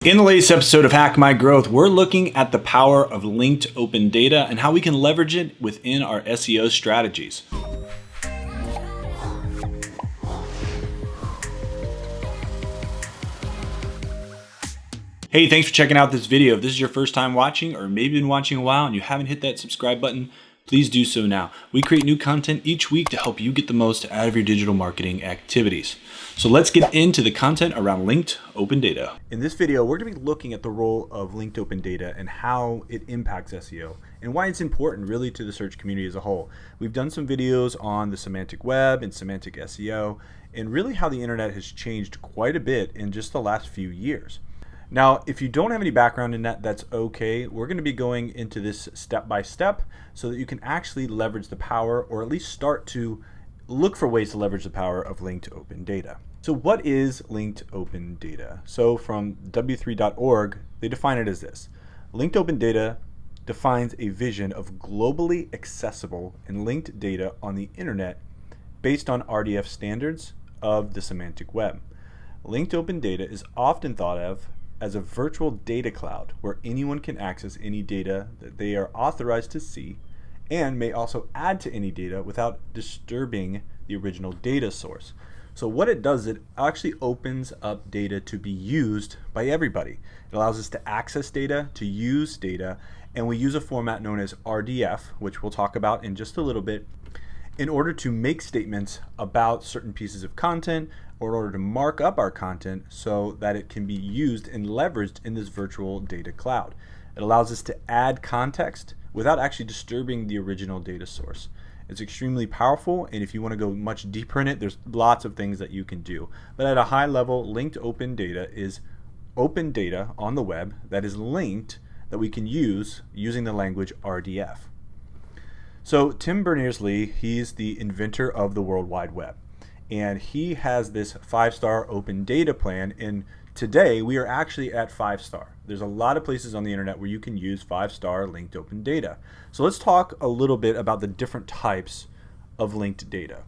In the latest episode of Hack My Growth, we're looking at the power of linked open data and how we can leverage it within our SEO strategies. Hey, thanks for checking out this video. If this is your first time watching, or maybe been watching a while and you haven't hit that subscribe button, please do so now. We create new content each week to help you get the most out of your digital marketing activities. So let's get into the content around linked open data. In this video, we're going to be looking at the role of linked open data and how it impacts SEO and why it's important really to the search community as a whole. We've done some videos on the semantic web and semantic SEO and really how the internet has changed quite a bit in just the last few years. Now, if you don't have any background in that, that's okay. We're going to be going into this step by step so that you can actually leverage the power, or at least start to look for ways to leverage the power of linked open data. So what is linked open data? So from w3.org, they define it as this. Linked open data defines a vision of globally accessible and linked data on the internet based on RDF standards of the semantic web. Linked open data is often thought of as a virtual data cloud where anyone can access any data that they are authorized to see and may also add to any data without disturbing the original data source. So what it does, it actually opens up data to be used by everybody. It allows us to access data, to use data, and we use a format known as RDF, which we'll talk about in just a little bit, in order to make statements about certain pieces of content, or in order to mark up our content so that it can be used and leveraged in this virtual data cloud. It allows us to add context without actually disturbing the original data source. It's extremely powerful, and if you want to go much deeper in it, there's lots of things that you can do. But at a high level, linked open data is open data on the web that is linked that we can use using the language RDF. So Tim Berners-Lee, he's the inventor of the World Wide Web. And he has this 5-star open data plan, and today we are actually at 5-star. There's a lot of places on the internet where you can use 5-star linked open data. So let's talk a little bit about the different types of linked data.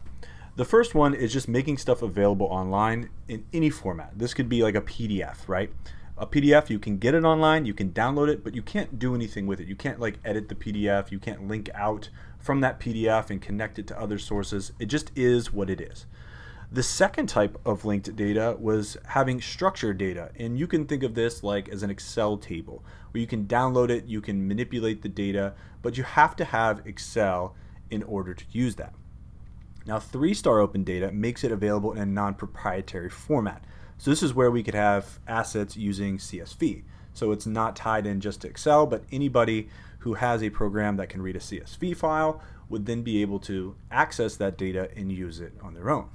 The first one is just making stuff available online in any format. This could be like a PDF, right? A PDF, you can get it online, you can download it, but you can't do anything with it. You can't like edit the PDF, you can't link out from that PDF and connect it to other sources. It just is what it is. The second type of linked data was having structured data, and you can think of this like as an Excel table where you can download it, you can manipulate the data, but you have to have Excel in order to use that. Now 3-star open data makes it available in a non-proprietary format. So this is where we could have assets using CSV. So it's not tied in just to Excel, but anybody who has a program that can read a CSV file would then be able to access that data and use it on their own.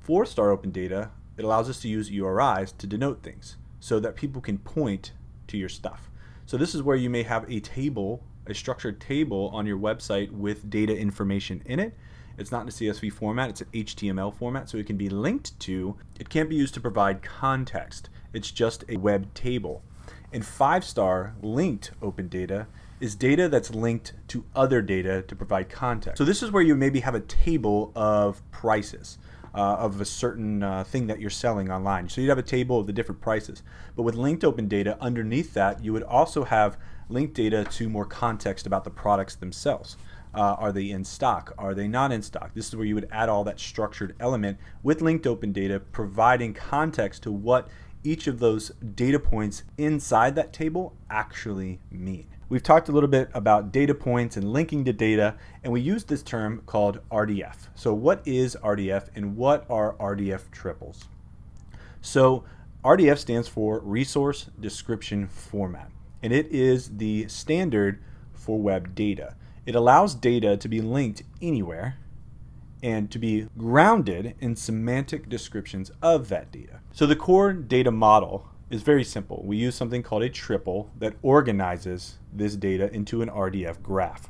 4-star open data, it allows us to use URIs to denote things so that people can point to your stuff. So this is where you may have a table, a structured table on your website with data information in it. It's not in a CSV format, it's an HTML format, so it can be linked to. It can't be used to provide context. It's just a web table. And 5-star linked open data is data that's linked to other data to provide context. So this is where you maybe have a table of prices of a certain thing that you're selling online. So you'd have a table of the different prices. But with linked open data, underneath that, you would also have linked data to more context about the products themselves. Are they in stock? Are they not in stock? This is where you would add all that structured element with linked open data, providing context to what each of those data points inside that table actually mean. We've talked a little bit about data points and linking to data, and we use this term called RDF. So what is RDF and what are RDF triples? So RDF stands for Resource Description Format, and it is the standard for web data. It allows data to be linked anywhere and to be grounded in semantic descriptions of that data. So the core data model is very simple. We use something called a triple that organizes this data into an RDF graph.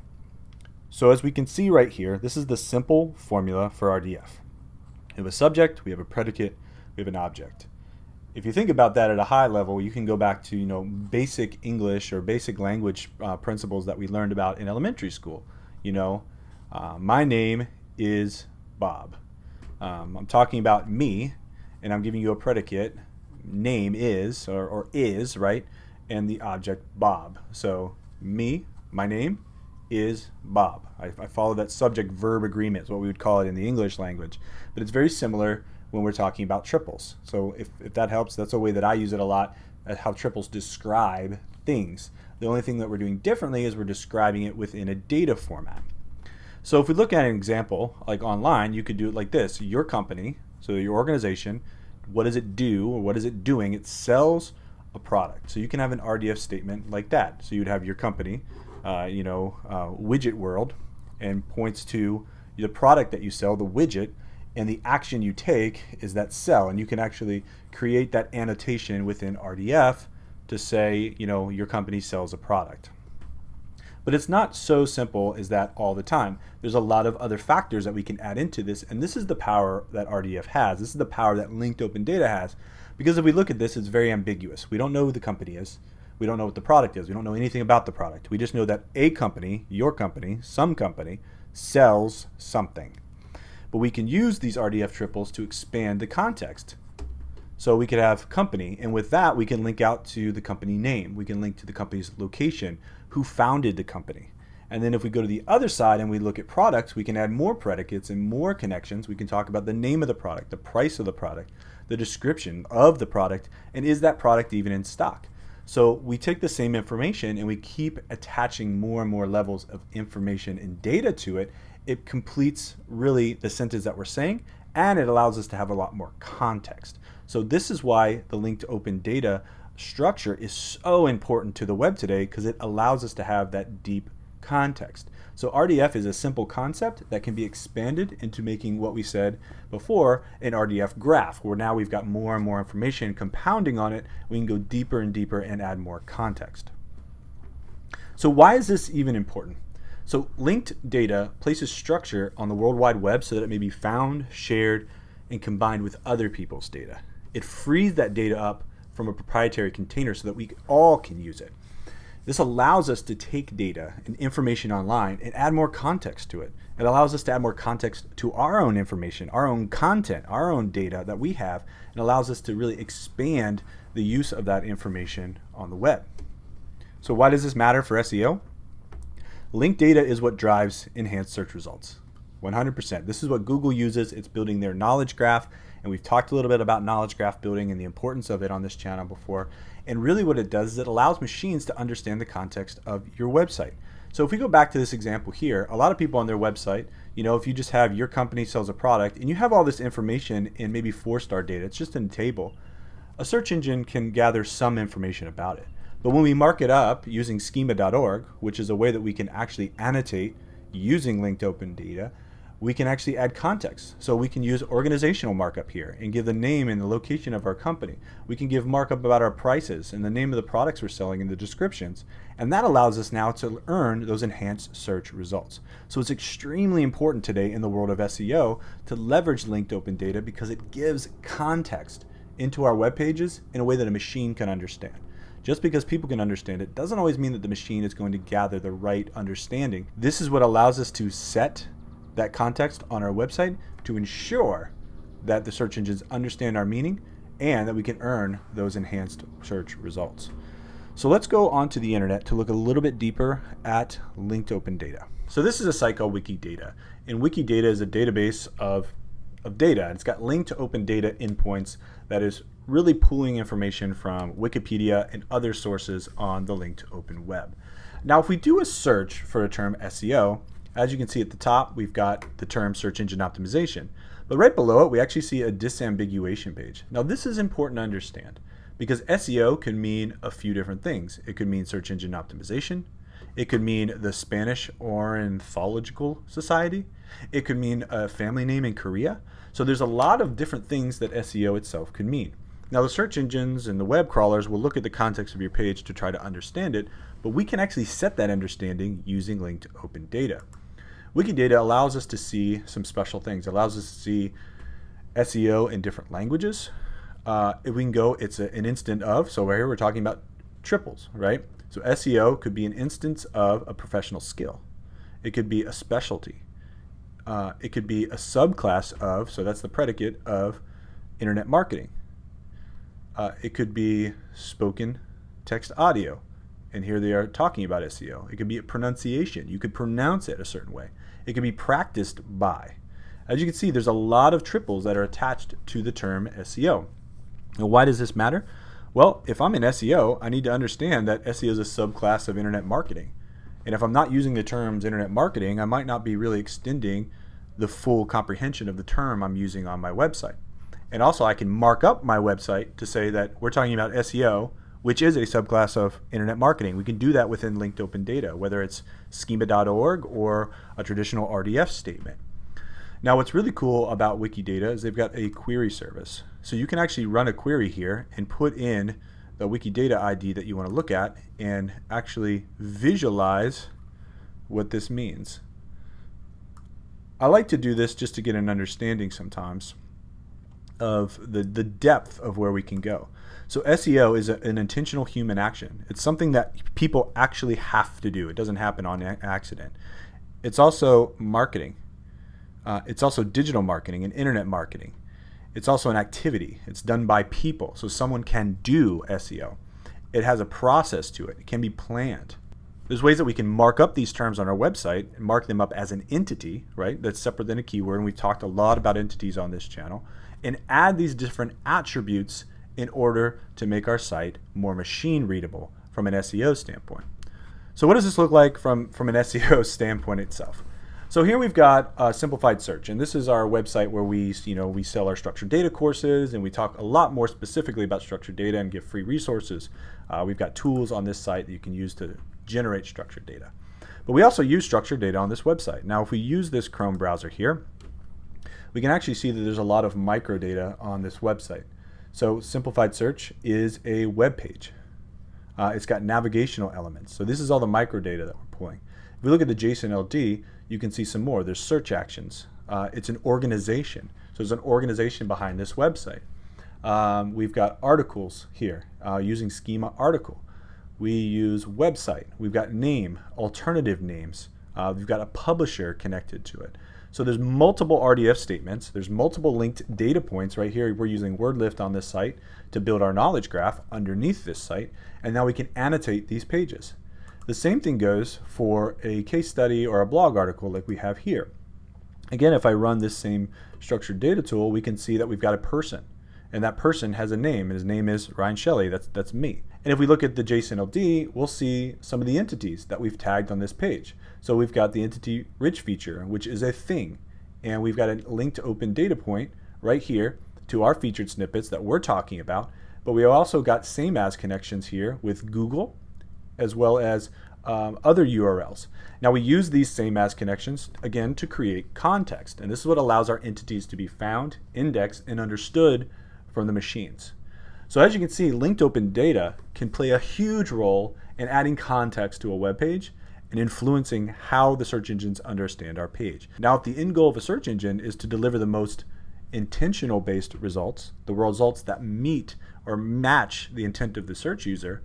So as we can see right here, this is the simple formula for RDF. We have a subject, we have a predicate, we have an object. If you think about that at a high level, you can go back to basic English or basic language principles that we learned about in elementary school. My name is Bob. I'm talking about me, and I'm giving you a predicate name is, or is, right? And the object Bob. So my name is Bob. I follow that subject-verb agreement, is what we would call it in the English language. But it's very similar when we're talking about triples. So if that helps, that's a way that I use it a lot, how triples describe things. The only thing that we're doing differently is we're describing it within a data format. So if we look at an example, like online, you could do it like this. Your company, so your organization, what does it do, or what is it doing? It sells a product. So you can have an RDF statement like that. So you'd have your company, widget world, and points to the product that you sell, the widget, and the action you take is that sell. And you can actually create that annotation within RDF to say, your company sells a product. But it's not so simple as that all the time. There's a lot of other factors that we can add into this, and this is the power that RDF has. This is the power that linked open data has, because if we look at this, it's very ambiguous. We don't know who the company is. We don't know what the product is. We don't know anything about the product. We just know that a company, your company, some company, sells something. But we can use these RDF triples to expand the context. So we could have company, and with that we can link out to the company name. We can link to the company's location, who founded the company. And then if we go to the other side and we look at products, we can add more predicates and more connections. We can talk about the name of the product, the price of the product, the description of the product, and is that product even in stock? So we take the same information and we keep attaching more and more levels of information and data to it. It completes really the sentence that we're saying, and it allows us to have a lot more context. So this is why the linked open data structure is so important to the web today, because it allows us to have that deep context. So RDF is a simple concept that can be expanded into making what we said before, an RDF graph, where now we've got more and more information compounding on it. We can go deeper and deeper and add more context. So why is this even important? So linked data places structure on the World Wide Web so that it may be found, shared, and combined with other people's data. It frees that data up from a proprietary container so that we all can use it. This allows us to take data and information online and add more context to it. It allows us to add more context to our own information, our own content, our own data that we have, and allows us to really expand the use of that information on the web. So why does this matter for SEO? Linked data is what drives enhanced search results. 100%. This is what Google uses. It's building their knowledge graph, and we've talked a little bit about knowledge graph building and the importance of it on this channel before. And really what it does is it allows machines to understand the context of your website. So if we go back to this example here, a lot of people on their website, if you just have your company sells a product and you have all this information in maybe 4-star data, it's just in a table, a search engine can gather some information about it. But when we mark it up using schema.org, which is a way that we can actually annotate using linked open data, we can actually add context. So we can use organizational markup here and give the name and the location of our company. We can give markup about our prices and the name of the products we're selling in the descriptions. And that allows us now to earn those enhanced search results. So it's extremely important today in the world of SEO to leverage linked open data, because it gives context into our web pages in a way that a machine can understand. Just because people can understand it doesn't always mean that the machine is going to gather the right understanding. This is what allows us to set that context on our website to ensure that the search engines understand our meaning and that we can earn those enhanced search results. So let's go onto the internet to look a little bit deeper at linked open data. So this is a site called Wikidata, and Wikidata is a database of data. It's got linked open data endpoints that is really pulling information from Wikipedia and other sources on the linked open web. Now, if we do a search for a term SEO, as you can see at the top, we've got the term search engine optimization. But right below it, we actually see a disambiguation page. Now, this is important to understand, because SEO can mean a few different things. It could mean search engine optimization. It could mean the Spanish Ornithological Society. It could mean a family name in Korea. So there's a lot of different things that SEO itself could mean. Now, the search engines and the web crawlers will look at the context of your page to try to understand it, but we can actually set that understanding using linked open data. Wikidata allows us to see some special things. It allows us to see SEO in different languages. If we can go, it's an instant of, so right here we're talking about triples, right? So SEO could be an instance of a professional skill. It could be a specialty. It could be a subclass of, so that's the predicate of internet marketing. It could be spoken text audio, and here they are talking about SEO. It could be pronunciation. You could pronounce it a certain way. It could be practiced by. As you can see, there's a lot of triples that are attached to the term SEO. Now, why does this matter? Well, if I'm in SEO, I need to understand that SEO is a subclass of internet marketing. And if I'm not using the terms internet marketing, I might not be really extending the full comprehension of the term I'm using on my website. And also, I can mark up my website to say that we're talking about SEO, which is a subclass of internet marketing. We can do that within linked open data, whether it's schema.org or a traditional RDF statement. Now, what's really cool about Wikidata is they've got a query service. So you can actually run a query here and put in the Wikidata ID that you want to look at and actually visualize what this means. I like to do this just to get an understanding sometimes of the depth of where we can go. So SEO is an intentional human action. It's something that people actually have to do. It doesn't happen on accident. It's also marketing. It's also digital marketing and internet marketing. It's also an activity. It's done by people. So someone can do SEO. It has a process to it. It can be planned. There's ways that we can mark up these terms on our website and mark them up as an entity, right? That's separate than a keyword. And we've talked a lot about entities on this channel. And add these different attributes in order to make our site more machine readable from an SEO standpoint. So what does this look like from an SEO standpoint itself? So here we've got Simplified Search, and this is our website where we sell our structured data courses, and we talk a lot more specifically about structured data and give free resources. We've got tools on this site that you can use to generate structured data. But we also use structured data on this website. Now, if we use this Chrome browser here, we can actually see that there's a lot of microdata on this website. So Simplified Search is a web page. It's got navigational elements. So this is all the microdata that we're pulling. If we look at the JSON LD, you can see some more. There's search actions. It's an organization. So there's an organization behind this website. We've got articles here using schema article. We use website. We've got name, alternative names. We've got a publisher connected to it. So there's multiple RDF statements. There's multiple linked data points right here. We're using WordLift on this site to build our knowledge graph underneath this site. And now we can annotate these pages. The same thing goes for a case study or a blog article like we have here. Again, if I run this same structured data tool, we can see that we've got a person. And that person has a name, and his name is Ryan Shelley. That's me. And if we look at the JSON LD, we'll see some of the entities that we've tagged on this page. So we've got the entity rich feature, which is a thing. And we've got a linked open data point right here to our featured snippets that we're talking about. But we also got same as connections here with Google, as well as other URLs. Now we use these same as connections again to create context, and this is what allows our entities to be found, indexed, and understood from the machines. So as you can see, linked open data can play a huge role in adding context to a web page and influencing how the search engines understand our page. Now, if the end goal of a search engine is to deliver the most intentional based results, the results that meet or match the intent of the search user,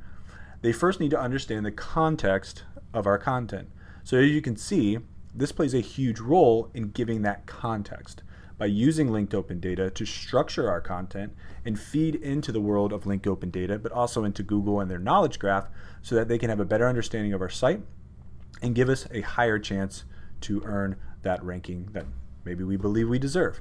they first need to understand the context of our content. So as you can see, this plays a huge role in giving that context by using linked open data to structure our content and feed into the world of linked open data, but also into Google and their knowledge graph so that they can have a better understanding of our site and give us a higher chance to earn that ranking that maybe we believe we deserve.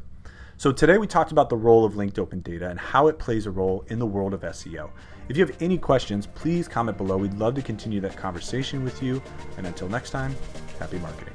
So today we talked about the role of linked open data and how it plays a role in the world of SEO. If you have any questions, please comment below. We'd love to continue that conversation with you. And until next time, happy marketing.